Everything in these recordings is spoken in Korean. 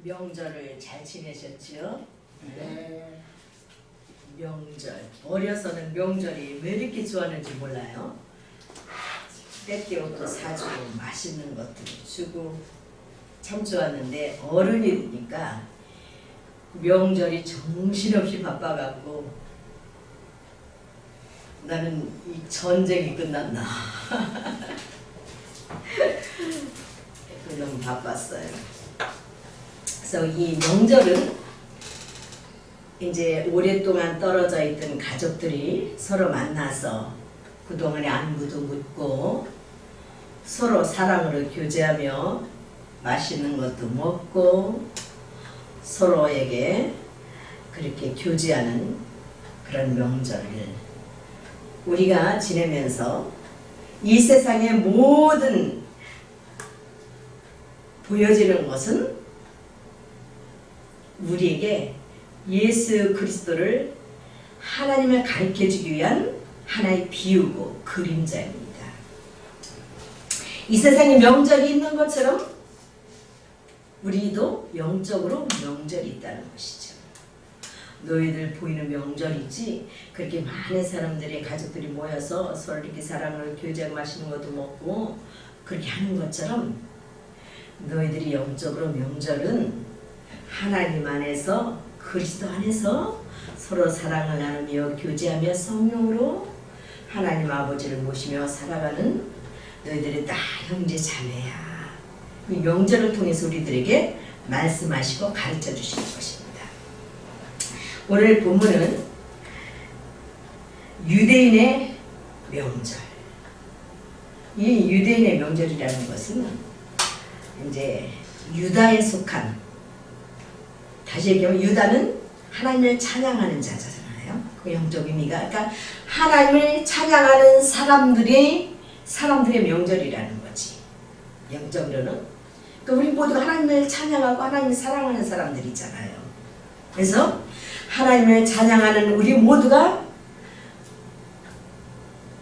명절을 잘 지내셨죠? 네. 명절. 어려서는 명절이 왜 이렇게 좋았는지 몰라요. 때때로 사주고 맛있는 것도 주고 참 좋았는데 어른이 되니까 명절이 정신없이 바빠갖고 나는 이 전쟁이 끝났나 너무 바빴어요. 그래서 이 명절은 이제 오랫동안 떨어져 있던 가족들이 서로 만나서 그동안의 안부도 묻고 서로 사랑으로 교제하며 맛있는 것도 먹고 서로에게 그렇게 교제하는 그런 명절을 우리가 지내면서 이 세상의 모든 보여지는 것은 우리에게 예수 그리스도를 하나님을 가르쳐주기 위한 하나의 비유고 그림자입니다. 이 세상에 명절이 있는 것처럼 우리도 영적으로 명절이 있다는 것이죠. 너희들 보이는 명절이지 그렇게 많은 사람들이 가족들이 모여서 서로 이렇게 사랑을 교제하고 맛있는 것도 먹고 그렇게 하는 것처럼 너희들이 영적으로 명절은 하나님 안에서 그리스도 안에서 서로 사랑을 나누며 교제하며 성령으로 하나님 아버지를 모시며 살아가는 너희들의 다 형제 자매야. 이 명절을 통해서 우리들에게 말씀하시고 가르쳐 주시는 것입니다. 오늘 본문은 유대인의 명절. 이 유대인의 명절이라는 것은 이제 유다에 속한, 다시 얘기하면 유다는 하나님을 찬양하는 자잖아요. 그 영적 의미가, 그러니까 하나님을 찬양하는 사람들의 명절이라는 거지. 영적으로는. 그러니까 우리 모두 하나님을 찬양하고 하나님을 사랑하는 사람들이잖아요. 그래서 하나님을 찬양하는 우리 모두가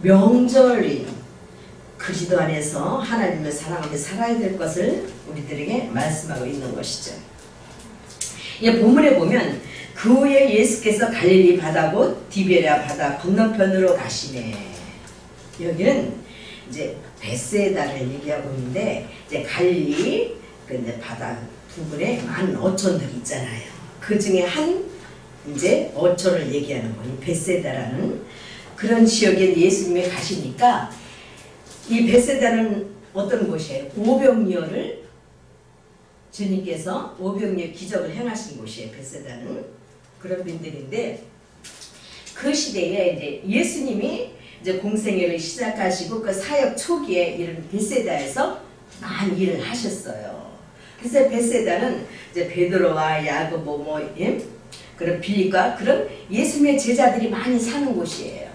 명절인 그리스도 안에서 하나님을 사랑하며 살아야 될 것을 우리들에게 말씀하고 있는 것이죠. 이 본문에 보면 그 후에 예수께서 갈릴리 바다고 디베랴 바다 건너편으로 가시네. 여기는 이제 베세다를 얘기하고 있는데 이제 갈릴리 근데 바다 부근에 많은 어촌들이 있잖아요. 그 중에 한 이제 어촌을 얘기하는 거니 베세다라는 그런 지역에 예수님이 가시니까 이 베세다는 어떤 곳이에요? 오병이어를 주님께서 오병이어 기적을 행하신 곳이에요. 베세다는 그런 분들인데 그 시대에 이제 예수님이 이제 공생애를 시작하시고 그 사역 초기에 이런 베세다에서 많은 일을 하셨어요. 그래서 베세다는 이제 베드로와 야고보 그런 빌립과 그런 예수님의 제자들이 많이 사는 곳이에요.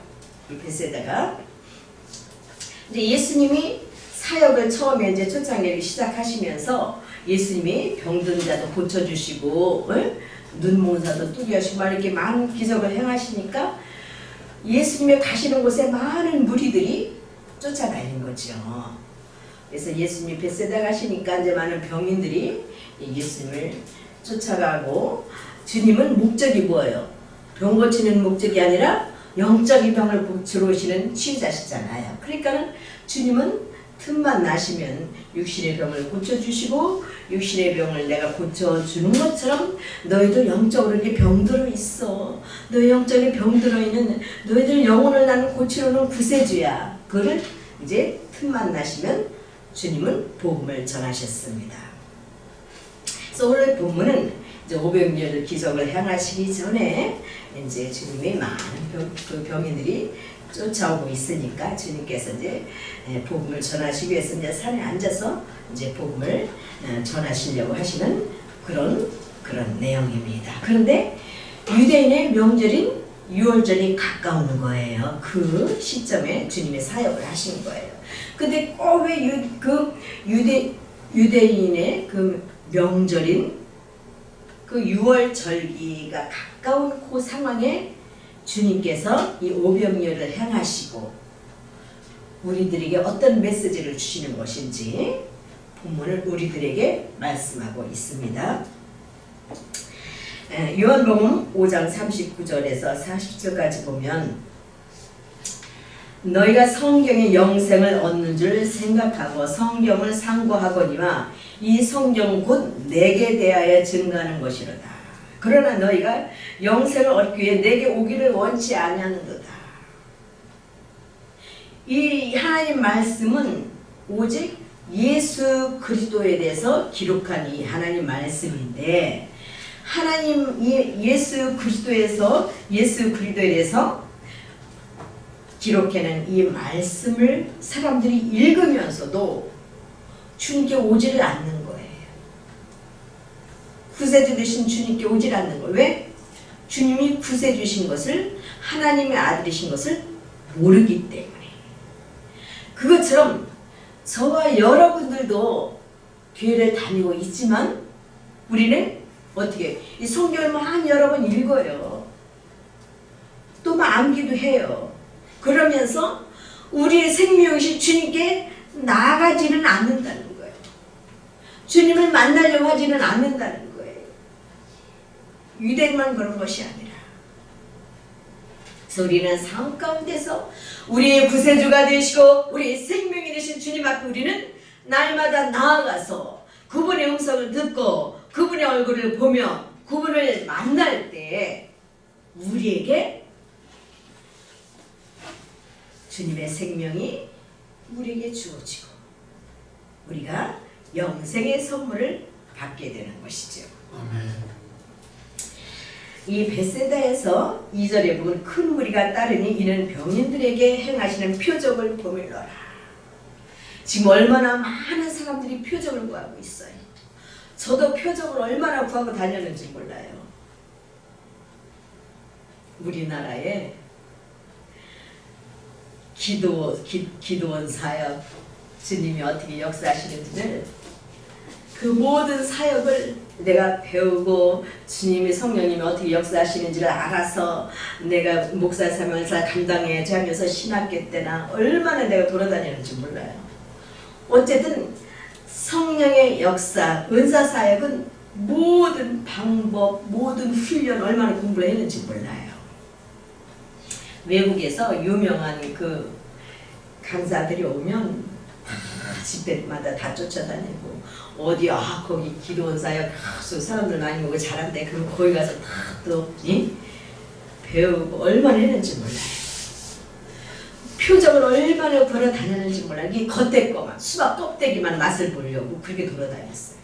이 베세다가 이제 예수님이 사역을 처음에 이제 초창기를 시작하시면서 예수님이 병든 자도 고쳐주시고 눈몽사도 뚫으시고 이렇게 많은 기적을 행하시니까 예수님이 가시는 곳에 많은 무리들이 쫓아다니는 거죠. 그래서 예수님이 베세다 가시니까 이제 많은 병인들이 예수님을 쫓아가고 주님은 목적이 뭐예요? 병 고치는 목적이 아니라 영적인 병을 고치러 오시는 치유자시잖아요. 그러니까는 주님은 틈만 나시면 육신의 병을 고쳐주시고 육신의 병을 내가 고쳐주는 것처럼 너희도 영적으로 이렇게 병들어 있어. 너희 영적인 병들어 있는 너희들 영혼을 나는 고치러는 구세주야. 그거를 이제 틈만 나시면 주님은 복음을 전하셨습니다. 그래서 오늘 본문은 이제 오병이어를 기적을 행하시기 전에 이제 주님이 많은 병인들이 쫓아오고 있으니까 주님께서 이제 복음을 전하시기 위해서 이제 산에 앉아서 이제 복음을 전하시려고 하시는 그런 내용입니다. 그런데 유대인의 명절인 유월절이 가까운 거예요. 그 시점에 주님의 사역을 하신 거예요. 근데 꼭 왜 유대인의 그 명절인 그 유월절기가 가까운 그 상황에 주님께서 이 오병이어를 행하시고 우리들에게 어떤 메시지를 주시는 것인지 본문을 우리들에게 말씀하고 있습니다. 요한복음 5장 39절에서 40절까지 보면 너희가 성경의 영생을 얻는 줄 생각하고 성경을 상고하거니와 이 성경 곧 내게 대하여 증거하는 것이로다. 그러나 너희가 영생을 얻기 위해 내게 오기를 원치 아니하는도다. 이 하나님 말씀은 오직 예수 그리스도에 대해서 기록한 이 하나님 말씀인데 하나님 예수 그리스도에 대해서 기록해낸 이 말씀을 사람들이 읽으면서도 주님께 오지를 않는 거예요. 구세주 되신 주님께 오지를 않는 거예요. 왜? 주님이 구세주신 것을 하나님의 아들이신 것을 모르기 때문에. 그것처럼 저와 여러분들도 교회를 다니고 있지만 우리는 어떻게 이 성경을 많이 여러 번 읽어요. 또 암기도 해요. 그러면서 우리의 생명이신 주님께 나아가지는 않는다는 거예요. 주님을 만나려고 하지는 않는다는 거예요. 유대만 그런 것이 아니라 그래서 우리는 삶 가운데서 우리의 구세주가 되시고 우리의 생명이 되신 주님 앞에 우리는 날마다 나아가서 그분의 음성을 듣고 그분의 얼굴을 보며 그분을 만날 때 우리에게 주님의 생명이 우리에게 주어지고 우리가 영생의 선물을 받게 되는 것이죠. 아멘. 이 베세다에서 2절에 보면 큰 무리가 따르니 이는 병인들에게 행하시는 표적을 보밀러라. 지금 얼마나 많은 사람들이 표적을 구하고 있어요. 저도 표적을 얼마나 구하고 다녔는지 몰라요. 우리나라에 기도원 사역 주님이 어떻게 역사하시는지를 그 모든 사역을 내가 배우고 주님의 성령님이 어떻게 역사하시는지를 알아서 내가 목사 사명사 감당해야지 하면서 신학교 때나 얼마나 내가 돌아다녔는지 몰라요. 어쨌든 성령의 역사, 은사사역은 모든 방법, 모든 훈련 얼마나 공부를 했는지 몰라요. 외국에서 유명한 그 강사들이 오면 집회마다 다 쫓아다니고 어디 거기 기도원 사역 사람들 많이 오고 잘한대. 그럼 거기 가서 또 배우고 얼마나 했는지 몰라요. 표적을 얼마나 걸어다녔는지 몰라요. 이 겉에 거만 수박 껍데기만 맛을 보려고 그렇게 돌아다녔어요.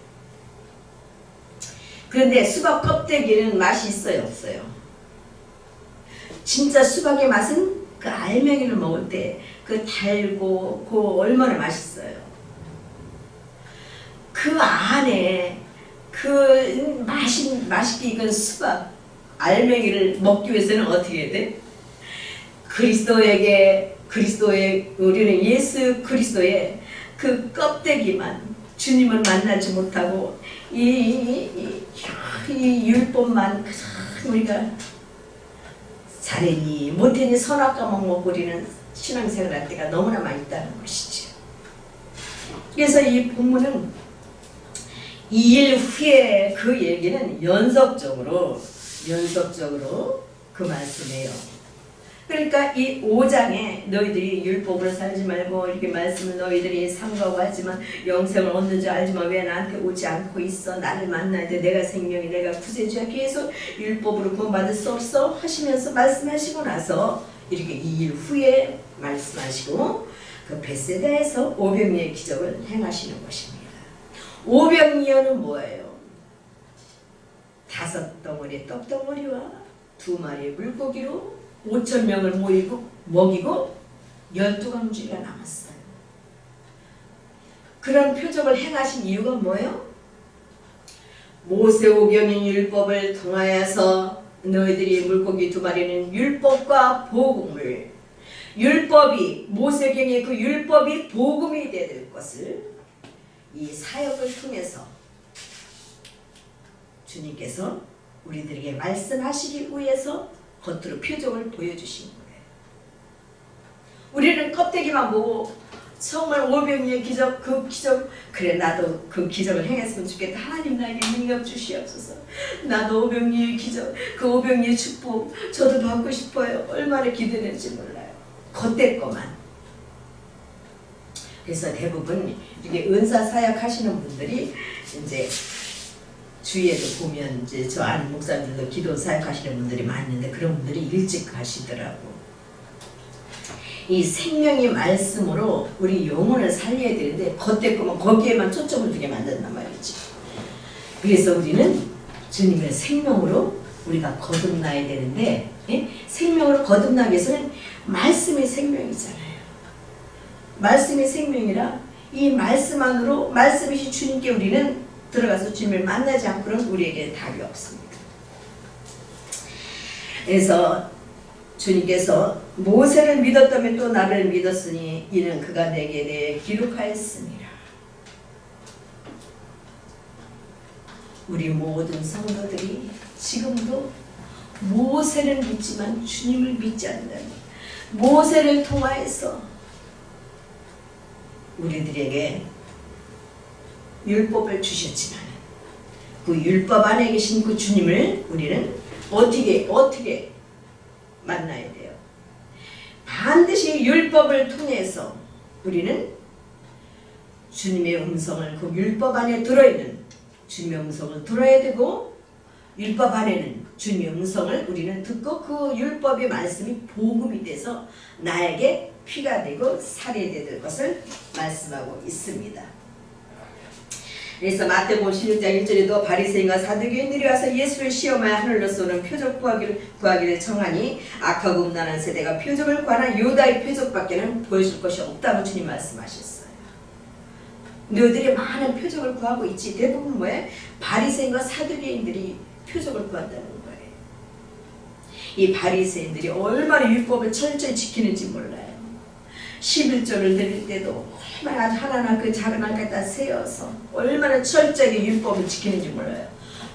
그런데 수박 껍데기는 맛이 있어요, 없어요? 진짜 수박의 맛은 그 알맹이를 먹을 때 그 달고 그 얼마나 맛있어요. 그 안에 그 맛있게 익은 수박 알맹이를 먹기 위해서는 어떻게 해야 돼? 우리는 예수 그리스도의 그 껍데기만 주님을 만나지 못하고 이 율법만 우리가 잘했니 못했니 선악과만 먹고 우리는 신앙생활 할 때가 너무나 많이 있다는 것이죠. 그래서 이 본문은 2일 후에 그 얘기는 연속적으로 그 말씀이에요. 그러니까 이 5장에 너희들이 율법으로 살지 말고 이렇게 말씀을 너희들이 삼가고 하지만 영생을 얻는 줄 알지만 왜 나한테 오지 않고 있어? 나를 만나야 돼. 내가 생명이 내가 구세주야. 계속 율법으로 구원받을 수 없어? 하시면서 말씀하시고 나서 이렇게 2일 후에 말씀하시고 그 베세다에서 오병이어의 기적을 행하시는 것입니다. 오병이어는 뭐예요? 5덩어리의 떡덩어리와 2마리의 물고기로 5,000명을 먹이고 12광주리가 남았어요. 그런 표적을 행하신 이유가 뭐예요? 모세오경인 율법을 통하여서 너희들이 물고기 2마리는 율법과 복음을 율법이 모세경의 그 율법이 복음이 될 것을 이 사역을 통해서 주님께서 우리들에게 말씀하시기 위해서 겉으로 표적을 보여주신 거예요. 우리는 껍데기만 보고 정말 오병이의 기적, 그 기적, 그래 나도 그 기적을 행했으면 좋겠다. 하나님 나에게 능력 주시옵소서. 나도 오병이의 기적, 그 오병이의 축복 저도 받고 싶어요. 얼마나 기대되는지 몰라요. 겉대 거만. 그래서 대부분 이게 은사 사역 하시는 분들이 이제 주위에도 보면 이제 저 아는 목사님들도 기도 사역하시는 분들이 많은데 그런 분들이 일찍 가시더라고. 이 생명의 말씀으로 우리 영혼을 살려야 되는데 겉대 거면 거기에만 초점을 두게 만든단 말이지. 그래서 우리는 주님의 생명으로 우리가 거듭나야 되는데 생명으로 거듭나기 위해서는 말씀의 생명이잖아요. 말씀의 생명이라 이 말씀 안으로 말씀이신 주님께 우리는 들어가서 주님을 만나지 않고는 우리에게 답이 없습니다. 그래서 주님께서 모세를 믿었다면 또 나를 믿었으니 이는 그가 내게 대해 기록하였습니다. 우리 모든 성도들이 지금도 모세를 믿지만 주님을 믿지 않는다는 모세를 통하여서 우리들에게 율법을 주셨지만 그 율법 안에 계신 그 주님을 우리는 어떻게 만나야 돼요. 반드시 율법을 통해서 우리는 주님의 음성을 그 율법 안에 들어있는 주님의 음성을 들어야 되고 율법 안에는 주님의 음성을 우리는 듣고 그 율법의 말씀이 복음이 돼서 나에게 피가 되고 살이 될 것을 말씀하고 있습니다. 그래서 마태복음 16장 1절에도 바리새인과 사두개인들이 와서 예수를 시험하여 하늘로 쏘는 표적 구하기를 청하니 악하고 음란한 세대가 표적을 구하나 유다의 표적밖에는 보여줄 것이 없다고 주님 말씀하셨어요. 너희들이 많은 표적을 구하고 있지. 대부분 뭐예요? 바리새인과 사두개인들이 표적을 구한다는 거예요. 이 바리새인들이 얼마나 율법을 철저히 지키는지 몰라요. 11조를 드릴 때도 얼마나 하나하나 그 작은 알 갖다 세어서 얼마나 철저하게 율법을 지키는지 몰라요.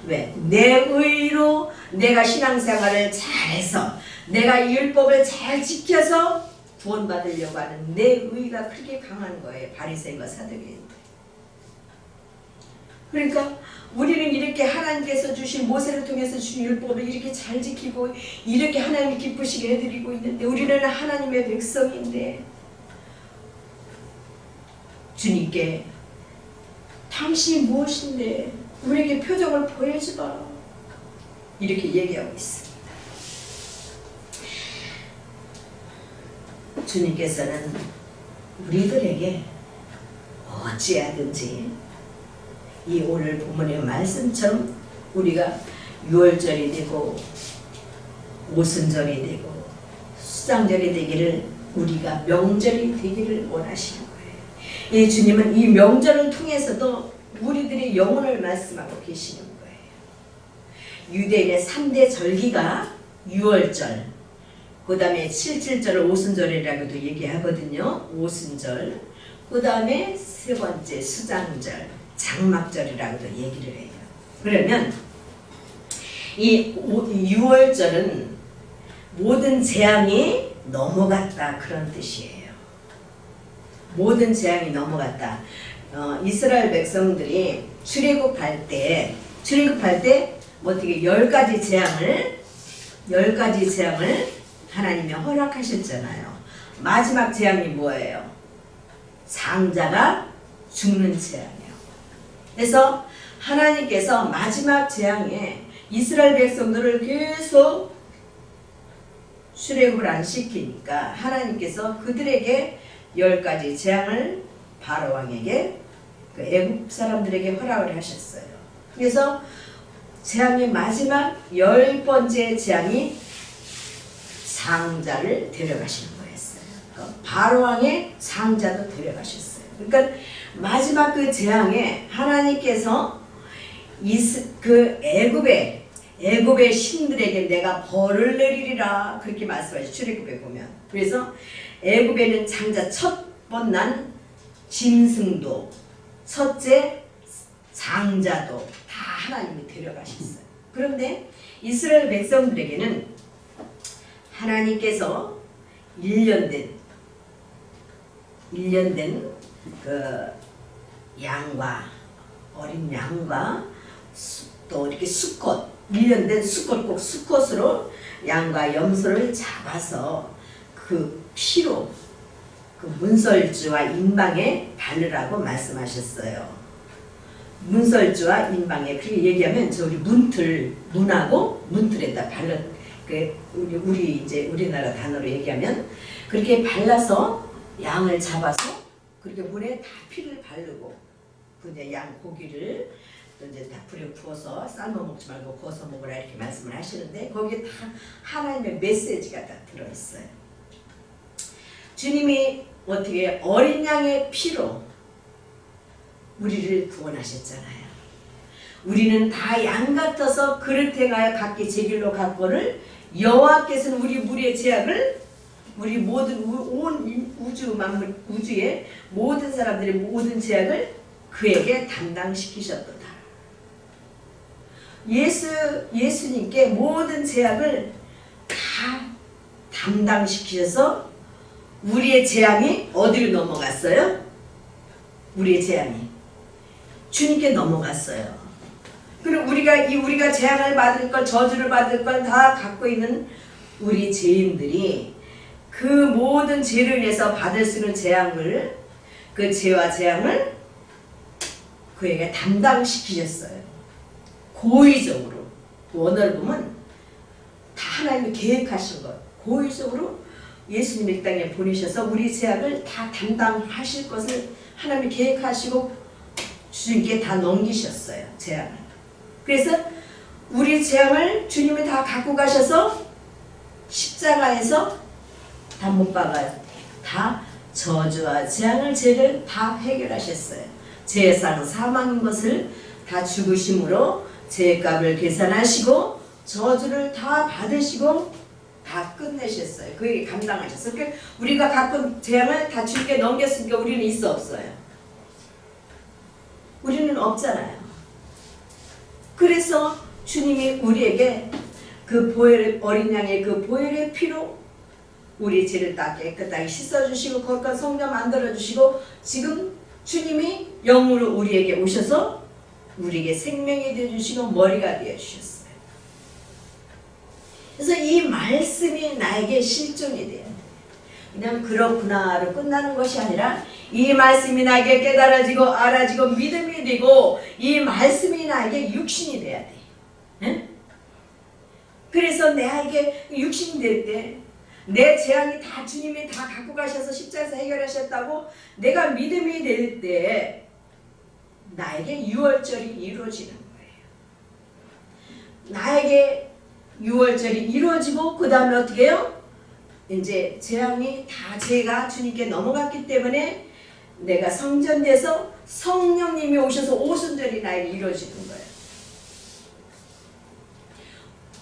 왜? 내 의로 내가 신앙생활을 잘해서 내가 이 율법을 잘 지켜서 구원받으려고 하는 내 의가 그렇게 강한 거예요. 바리새인과 사두개인들. 그러니까 우리는 이렇게 하나님께서 주신 모세를 통해서 주신 율법을 이렇게 잘 지키고 이렇게 하나님이 기쁘시게 해드리고 있는데 우리는 하나님의 백성인데 주님께 당신이 무엇인데 우리에게 표적을 보여주라 이렇게 얘기하고 있습니다. 주님께서는 우리들에게 어찌하든지 이 오늘 본문의 말씀처럼 우리가 유월절이 되고 오순절이 되고 수장절이 되기를 우리가 명절이 되기를 원하시는 거예요. 이 주님은 이 명절을 통해서도 우리들의 영혼을 말씀하고 계시는 거예요. 유대인의 3대 절기가 유월절, 그 다음에 7.7절을 오순절이라고도 얘기하거든요. 오순절, 그 다음에 세 번째 수장절, 장막절이라고도 얘기를 해요. 그러면 이 6월절은 모든 재앙이 넘어갔다 그런 뜻이에요. 모든 재앙이 넘어갔다. 이스라엘 백성들이 출애굽할 때 뭐 어떻게 10가지 재앙을 하나님이 허락하셨잖아요. 마지막 재앙이 뭐예요? 장자가 죽는 재앙이에요. 그래서 하나님께서 마지막 재앙에 이스라엘 백성들을 계속 출애굽을 안 시키니까 하나님께서 그들에게 10가지 재앙을 바로 왕에게 그 애굽 사람들에게 허락을 하셨어요. 그래서 재앙의 마지막 10번째 재앙이 장자를 데려가시는 거였어요. 바로 왕의 장자도 데려가셨어요. 그러니까 마지막 그 재앙에 하나님께서 그 애굽의 신들에게 내가 벌을 내리리라 그렇게 말씀하시죠. 출애굽에 보면. 그래서 애굽에는 장자 첫 번난 짐승도 첫째 장자도 다 하나님이 데려가셨어요. 그런데 이스라엘 백성들에게는 하나님께서 1년 된 1년 된 그 양과 어린 양과 또 이렇게 수컷 1년 된 수컷 꼭 수컷으로 양과 염소를 잡아서 그 피로 그 문설주와 인방에 바르라고 말씀하셨어요. 문설주와 인방에 그렇게 얘기하면 저 우리 문하고 문틀에다 발라 그 우리 이제 우리나라 단어로 얘기하면 그렇게 발라서 양을 잡아서 그렇게 문에 다 피를 바르고 그 이제 양 고기를 또 이제 다 불에 구워서 삶아 먹지 말고 구워서 먹으라 이렇게 말씀을 하시는데 거기에 다 하나님의 메시지가 다 들어있어요. 주님이 어떻게 어린 양의 피로 우리를 구원하셨잖아요. 우리는 다 양 같아서 그릇 행하여 각기 제 길로 갔거늘 여호와께서는 우리 무리의 죄악을 우리 모든 온 우주 만물 우주의 모든 사람들의 모든 죄악을 그에게 담당시키셨도다. 예수님께 모든 죄악을 다 담당시키셔서 우리의 재앙이 어디로 넘어갔어요? 우리의 재앙이 주님께 넘어갔어요. 그리고 우리가 재앙을 받을 걸 저주를 받을 걸 다 갖고 있는 우리 죄인들이 그 모든 죄로 인해서 받을 수 있는 재앙을 그 죄와 재앙을 그에게 담당시키셨어요. 고의적으로 원어를 보면 다 하나님이 계획하신 것 고의적으로 예수님을 이 땅에 보내셔서 우리 죄악을 다 담당하실 것을 하나님이 계획하시고 주님께 다 넘기셨어요. 재앙을. 그래서 우리 재앙을 주님이 다 갖고 가셔서 십자가에서 다 못 박아 다 저주와 재앙을 죄를 다 해결하셨어요. 죄상 사망인 것을 다 죽으심으로 죄값을 계산하시고 저주를 다 받으시고 다 끝내셨어요. 그게 감당하셨어요. 그러니까 우리가 갖고 재앙을 다 주님께 넘겼으니까 우리는 있어 없어요? 우리는 없잖아요. 그래서 주님이 우리에게 그 보혈의 어린 양의 그 보혈의 피로 우리 죄를 다 깨끗하게 씻어주시고 거룩한 성전 만들어주시고 지금 주님이 영으로 우리에게 오셔서 우리에게 생명이 되어주시고 머리가 되어주셨어요. 그래서 이 말씀이 나에게 실존이 돼요. 그냥 그렇구나로 끝나는 것이 아니라 이 말씀이 나에게 깨달아지고 알아지고 믿음이 되고 이 말씀이 나에게 육신이 돼야 돼. 응? 그래서 나에게 육신이 될 때 내 재앙이 다 주님이 다 갖고 가셔서 십자가에서 해결하셨다고 내가 믿음이 될 때 나에게 유월절이 이루어지는 거예요. 나에게 유월절이 이루어지고 그 다음에 어떻게 해요? 이제 재앙이 다 제가 주님께 넘어갔기 때문에 내가 성전돼서 성령님이 오셔서 오순절이 나에게 이루어지는 거예요.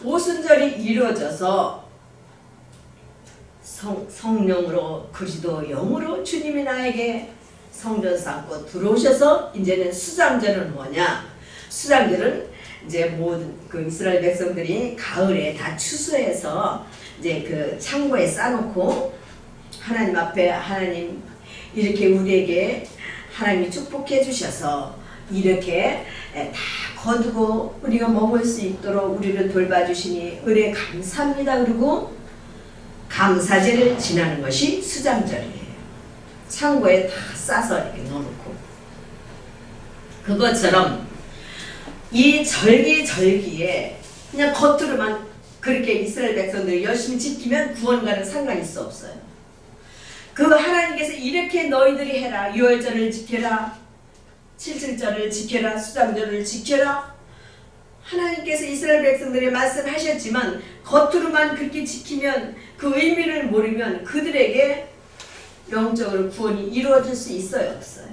오순절이 이루어져서 성령으로 그리스도 영으로 주님이 나에게 성전 쌓고 들어오셔서 이제는 수장절은 뭐냐? 수장절은 이제 모든 그 이스라엘 백성들이 가을에 다 추수해서 이제 그 창고에 쌓아놓고 하나님 앞에 하나님 이렇게 우리에게 하나님이 축복해 주셔서 이렇게 다 거두고 우리가 먹을 수 있도록 우리를 돌봐주시니 은혜 감사합니다. 그리고 감사제를 지나는 것이 수장절이에요. 창고에 다 싸서 이렇게 넣어놓고 그것처럼 이 절기에 그냥 겉으로만 그렇게 이스라엘 백성들이 열심히 지키면 구원과는 상관이 있어 없어요. 그 하나님께서 이렇게 너희들이 해라. 유월절을 지켜라. 칠칠절을 지켜라. 수장절을 지켜라. 하나님께서 이스라엘 백성들에게 말씀하셨지만 겉으로만 그렇게 지키면 그 의미를 모르면 그들에게 영적으로 구원이 이루어질 수 있어요 없어요?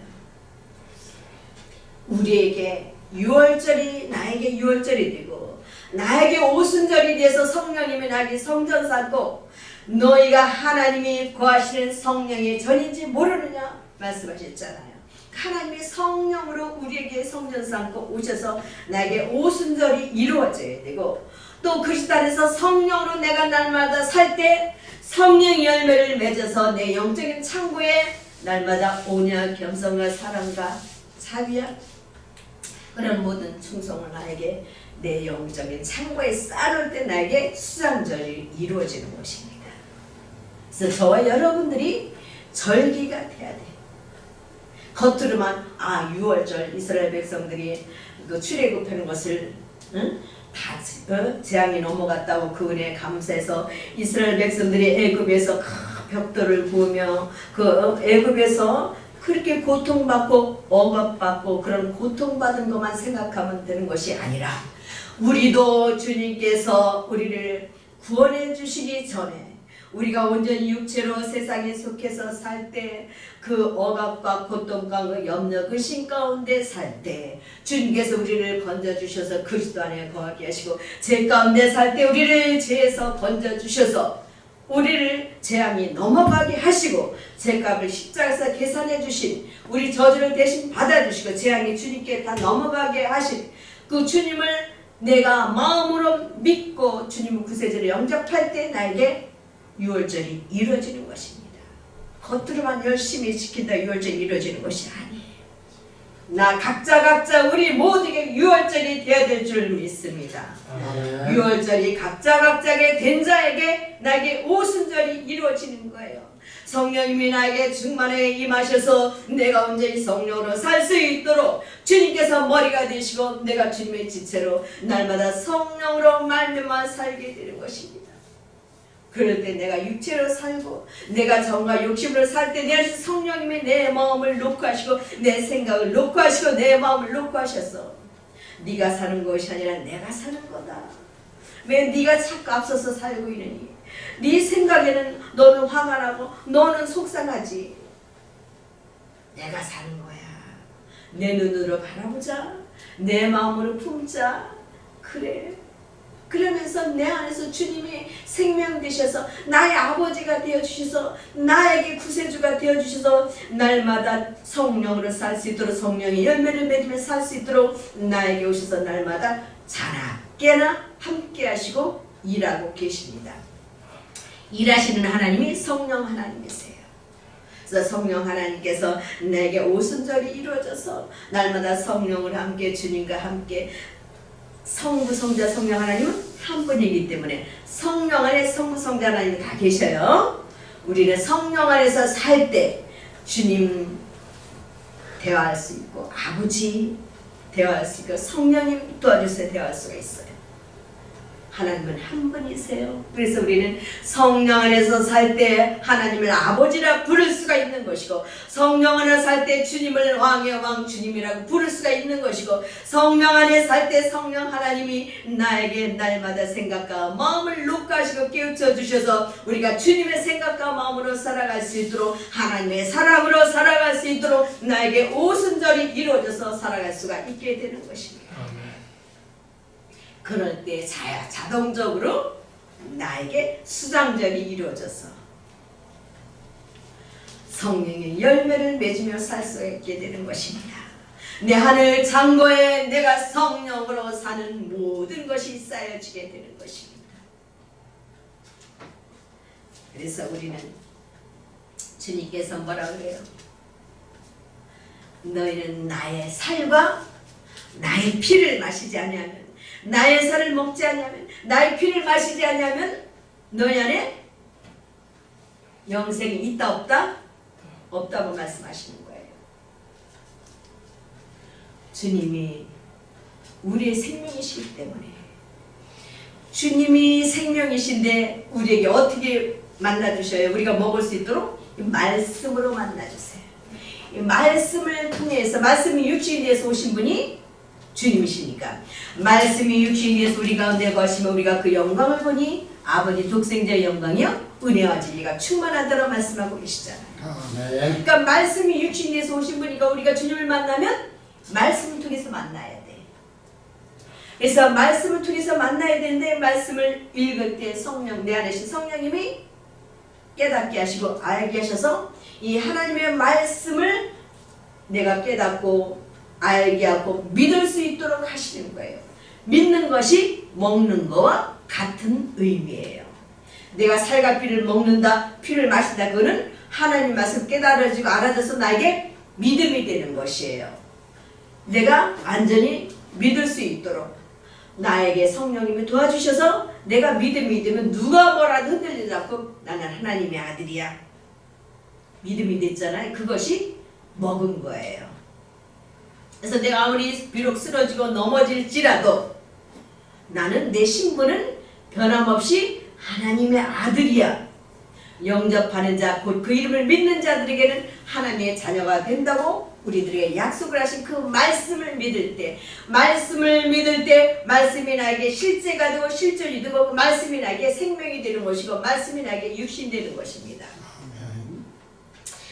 우리에게 유월절이 나에게 유월절이 되고 나에게 오순절이 돼서 성령님이 나에게 성전 쌓고 너희가 하나님이 거하시는 성령의 전인지 모르느냐 말씀하셨잖아요. 하나님의 성령으로 우리에게 성전 쌓고 오셔서 나에게 오순절이 이루어져야 되고 또 그리스도 안에서 성령으로 내가 날마다 살 때 성령의 열매를 맺어서 내 영적인 창고에 날마다 온유와 겸손과 사랑과 자비와 그런 모든 충성을 나에게 내 영적인 창고에 쌓아놓을 때 나에게 수장절이 이루어지는 것입니다. 그래서 저와 여러분들이 절기가 돼야 돼. 겉으로만 6월절 이스라엘 백성들이 그 출애굽하는 것을 다 재앙이 넘어갔다고 그 은혜에 감사해서 이스라엘 백성들이 애굽에서 벽돌을 부으며 그 애굽에서 그렇게 고통받고 억압받고 그런 고통받은 것만 생각하면 되는 것이 아니라 우리도 주님께서 우리를 구원해 주시기 전에 우리가 온전히 육체로 세상에 속해서 살 때 그 억압과 고통과 그 염려 그 신 가운데 살 때 주님께서 우리를 건져주셔서 그리스도 안에 거하게 하시고 죄 가운데 살 때 우리를 죄에서 건져주셔서 우리를 재앙이 넘어가게 하시고 죄값을 십자가에서 계산해 주신 우리 저주를 대신 받아주시고 재앙이 주님께 다 넘어가게 하신 그 주님을 내가 마음으로 믿고 주님의 구세주를 영접할 때 나에게 유월절이 이루어지는 것입니다. 겉으로만 열심히 지킨다 유월절이 이루어지는 것이 아니에요. 나 각자 우리 모두에게 유월절이 되어야 될 줄 믿습니다. 유월절이 각자의 된 자에게 나에게 오순절이 이루어지는 거예요. 성령님이 나에게 충만하게 임하셔서 내가 온전히 성령으로 살 수 있도록 주님께서 머리가 되시고 내가 주님의 지체로 날마다 성령으로 말미암아 살게 되는 것입니다. 그럴 때 내가 육체로 살고 내가 정과 욕심으로 살 때 내 성령님이 내 마음을 놓고 하시고 내 생각을 놓고 하시고 내 마음을 놓고 하셔서 네가 사는 것이 아니라 내가 사는 거다. 왜 네가 자꾸 앞서서 살고 있느니? 네 생각에는 너는 화가 나고 너는 속상하지. 내가 사는 거야. 내 눈으로 바라보자. 내 마음으로 품자. 그래. 그러면서 내 안에서 주님이 생명 되셔서 나의 아버지가 되어주셔서 나에게 구세주가 되어주셔서 날마다 성령으로 살 수 있도록 성령의 열매를 맺으며 살 수 있도록 나에게 오셔서 날마다 자나 깨나 함께 하시고 일하고 계십니다. 일하시는 하나님이 성령 하나님이세요. 그래서 성령 하나님께서 내게 오순절이 이루어져서 날마다 성령을 함께 주님과 함께 성부, 성자, 성령 하나님은 한 분이기 때문에 성령 안에 성부, 성자 하나님이 다 계셔요. 우리는 성령 안에서 살 때 주님 대화할 수 있고 아버지 대화할 수 있고 성령님 도와주셔서 대화할 수가 있어요. 하나님은 한 분이세요. 그래서 우리는 성령 안에서 살 때 하나님을 아버지라 부를 수가 있는 것이고 성령 안에 살 때 주님을 왕의 왕 주님이라고 부를 수가 있는 것이고 성령 안에 살 때 성령 하나님이 나에게 날마다 생각과 마음을 녹아하시고 깨우쳐 주셔서 우리가 주님의 생각과 마음으로 살아갈 수 있도록 하나님의 사랑으로 살아갈 수 있도록 나에게 오순절이 이루어져서 살아갈 수가 있게 되는 것입니다. 그럴 때 자동적으로 나에게 수장절이 이루어져서 성령의 열매를 맺으며 살 수 있게 되는 것입니다. 내 하늘 창고에 내가 성령으로 사는 모든 것이 쌓여지게 되는 것입니다. 그래서 우리는 주님께서 뭐라 그래요? 너희는 나의 살과 나의 피를 마시지 아니하면 나의 살을 먹지 않냐면 나의 피를 마시지 않냐면 너희 안에 영생이 있다 없다? 없다고 말씀하시는 거예요. 주님이 우리의 생명이시기 때문에 주님이 생명이신데 우리에게 어떻게 만나주셔요? 우리가 먹을 수 있도록 말씀으로 만나주세요. 이 말씀을 통해서 말씀이 육신이 돼서 오신 분이 주님이시니까 말씀이 육신이 돼서 우리 가운데 거하시면 우리가 그 영광을 보니 아버지 독생자의 영광이요 은혜와 진리가 충만하다고 말씀하고 계시잖아요. 그러니까 말씀이 육신이 돼서 오신 분이니까 우리가 주님을 만나면 말씀을 통해서 만나야 돼. 그래서 말씀을 통해서 만나야 되는데 말씀을 읽을 때 성령 내 안에 계신 성령님이 깨닫게 하시고 알게 하셔서 이 하나님의 말씀을 내가 깨닫고 알게 하고 믿을 수 있도록 하시는 거예요. 믿는 것이 먹는 거와 같은 의미예요. 내가 살과 피를 먹는다, 피를 마신다, 그거는 하나님 말씀 깨달아지고 알아져서 나에게 믿음이 되는 것이에요. 내가 완전히 믿을 수 있도록 나에게 성령님이 도와주셔서 내가 믿음이 되면 누가 뭐라도 흔들리지 않고 나는 하나님의 아들이야. 믿음이 됐잖아요. 그것이 먹은 거예요. 그래서 내가 아무리 비록 쓰러지고 넘어질지라도 나는 내 신분은 변함없이 하나님의 아들이야. 영접하는 자, 곧 그 이름을 믿는 자들에게는 하나님의 자녀가 된다고 우리들에게 약속을 하신 그 말씀을 믿을 때, 말씀이 나에게 실제가 되고 실존이 되고 그 말씀이 나에게 생명이 되는 것이고 말씀이 나에게 육신되는 것입니다.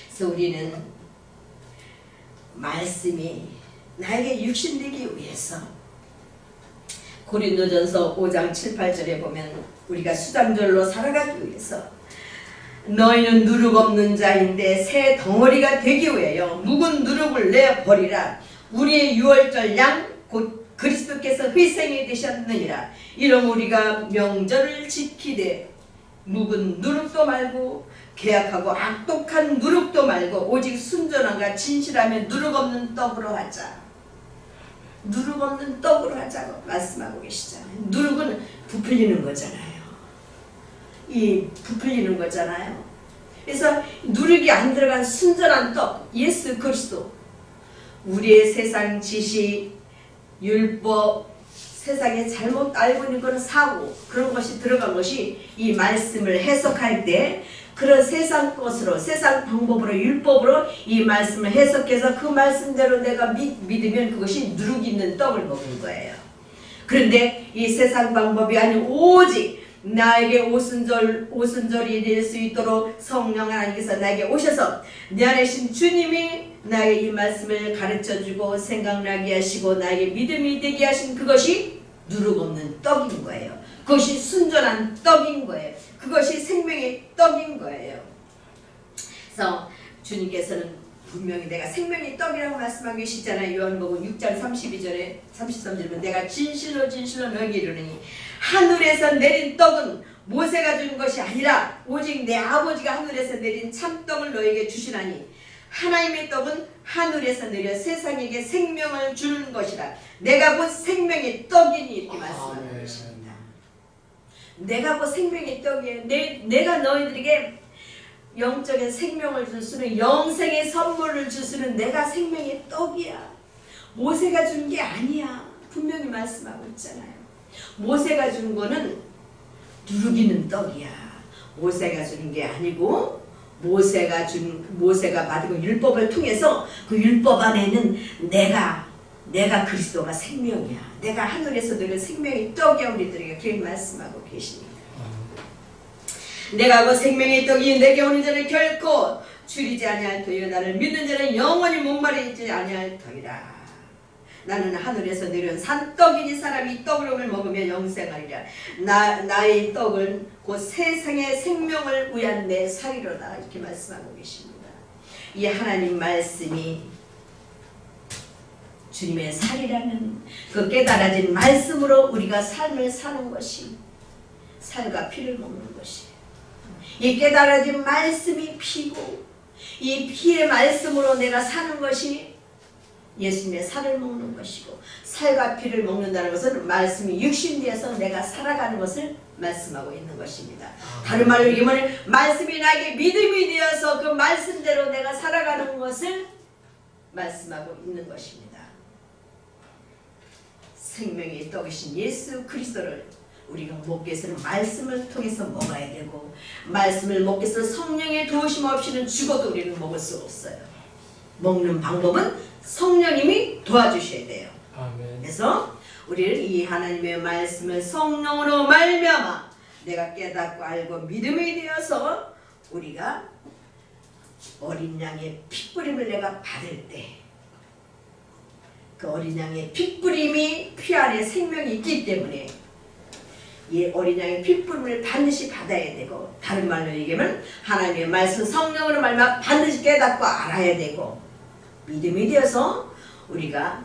그래서 우리는 말씀이 나에게 육신되기 위해서 고린도전서 5장 7, 8절에 보면 우리가 수장절로 살아가기 위해서 너희는 누룩 없는 자인데 새 덩어리가 되기 위하여 묵은 누룩을 내버리라. 우리의 유월절 양 곧 그리스도께서 희생이 되셨느니라. 이런 우리가 명절을 지키되 묵은 누룩도 말고 계약하고 악독한 누룩도 말고 오직 순전함과 진실하며 누룩 없는 떡으로 하자. 누룩 없는 떡으로 하자고 말씀하고 계시잖아요. 누룩은 부풀리는 거잖아요. 이 부풀리는 거잖아요. 그래서 누룩이 안 들어간 순전한 떡, 예수 그리스도. 우리의 세상 지식, 율법, 세상에 잘못 알고 있는 그런 사고, 그런 것이 들어간 것이 이 말씀을 해석할 때 그런 세상 것으로, 세상 방법으로, 율법으로 이 말씀을 해석해서 그 말씀대로 내가 믿으면 그것이 누룩 있는 떡을 먹는 거예요. 그런데 이 세상 방법이 아닌 오직 나에게 오순절이 될 수 있도록 성령 하나님께서 나에게 오셔서 내 안에 계신 주님이 나에게 이 말씀을 가르쳐주고 생각나게 하시고 나에게 믿음이 되게 하신 그것이 누룩 없는 떡인 거예요. 그것이 순전한 떡인 거예요. 그것이 생명의 떡인 거예요. 그래서 주님께서는 분명히 내가 생명의 떡이라고 말씀하고 계시잖아요. 요한복음 6장 32절에 33절에 내가 진실로 너에게 이르노니 하늘에서 내린 떡은 모세가 준 것이 아니라 오직 내 아버지가 하늘에서 내린 참떡을 너에게 주시나니 하나님의 떡은 하늘에서 내려 세상에게 생명을 주는 것이라. 내가 곧 생명의 떡이니 이렇게 말씀하고 계십니다. 내가 곧 생명의 떡이에요. 내가 너희들에게 영적인 생명을 줄 수는, 영생의 선물을 줄 수는 내가 생명의 떡이야. 모세가 준 게 아니야. 분명히 말씀하고 있잖아요. 모세가 준 거는 누룩이는 떡이야. 모세가 주는 게 아니고 모세가 받은 율법을 통해서 그 율법 안에는 내가 그리스도가 생명이야. 내가 하늘에서 내린 생명의 떡이야. 우리들에게 그렇게 말씀하고 계십니다. 내가 그 생명의 떡이 내게 오는 자는 결코 줄이지 아니할 터이요 나를 믿는 자는 영원히 목마르지 아니할 터이라. 나는 하늘에서 내려온 산떡이니 사람이 떡을 먹으면 영생하리라. 나의 떡은 곧 세상의 생명을 위한 내 살이로다. 이렇게 말씀하고 계십니다. 이 하나님 말씀이 주님의 살이라는 그 깨달아진 말씀으로 우리가 삶을 사는 것이 살과 피를 먹는 것이에요. 이 깨달아진 말씀이 피고 이 피의 말씀으로 내가 사는 것이 예수님의 살을 먹는 것이고, 살과 피를 먹는다는 것은 말씀이 육신되어서 내가 살아가는 것을 말씀하고 있는 것입니다. 다른 말로 얘기하면 말씀이 나에게 믿음이 되어서 그 말씀대로 내가 살아가는 것을 말씀하고 있는 것입니다. 생명의 떡이신 예수 그리스도를 우리가 먹기 위해서는 말씀을 통해서 먹어야 되고, 말씀을 먹기 위해서 성령의 도우심 없이는 죽어도 우리는 먹을 수 없어요. 먹는 방법은 성령님이 도와주셔야 돼요. 아멘. 그래서 우리는 이 하나님의 말씀을 성령으로 말미암아 내가 깨닫고 알고 믿음이 되어서 우리가 어린 양의 핏뿌림을 내가 받을 때, 그 어린 양의 핏뿌림이 피 안에 생명이 있기 때문에 이 어린 양의 핏뿌림을 반드시 받아야 되고, 다른 말로 얘기하면 하나님의 말씀 성령으로 말미암아 반드시 깨닫고 알아야 되고, 믿음이 되어서 우리가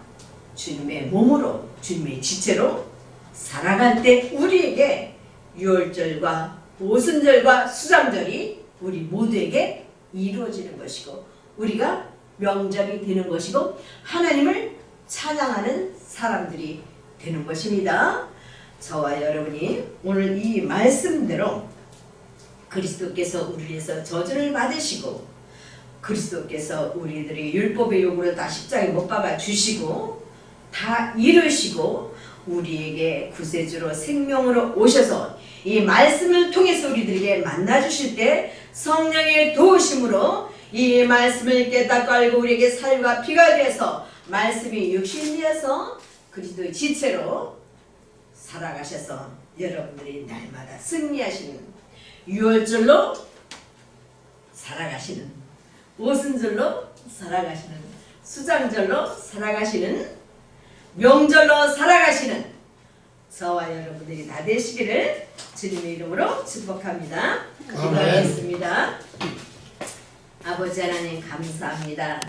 주님의 몸으로, 주님의 지체로 살아갈 때 우리에게 유월절과 오순절과 수장절이 우리 모두에게 이루어지는 것이고 우리가 명절이 되는 것이고 하나님을 찬양하는 사람들이 되는 것입니다. 저와 여러분이 오늘 이 말씀대로 그리스도께서 우리를 위해서 저주를 받으시고 그리스도께서 우리들의 율법의 요구를 다 십자가에 못 박아 주시고 다 이루시고 우리에게 구세주로 생명으로 오셔서 이 말씀을 통해서 우리들에게 만나 주실 때 성령의 도우심으로 이 말씀을 깨닫고 알고 우리에게 살과 피가 되어서 말씀이 육신되어서 그리스도의 지체로 살아가셔서 여러분들이 날마다 승리하시는 유월절로 살아가시는 오순절로 살아가시는 수장절로 살아가시는 명절로 살아가시는 저와 여러분들이 다 되시기를 주님의 이름으로 축복합니다. 기도하겠습니다. 아버지 하나님 감사합니다.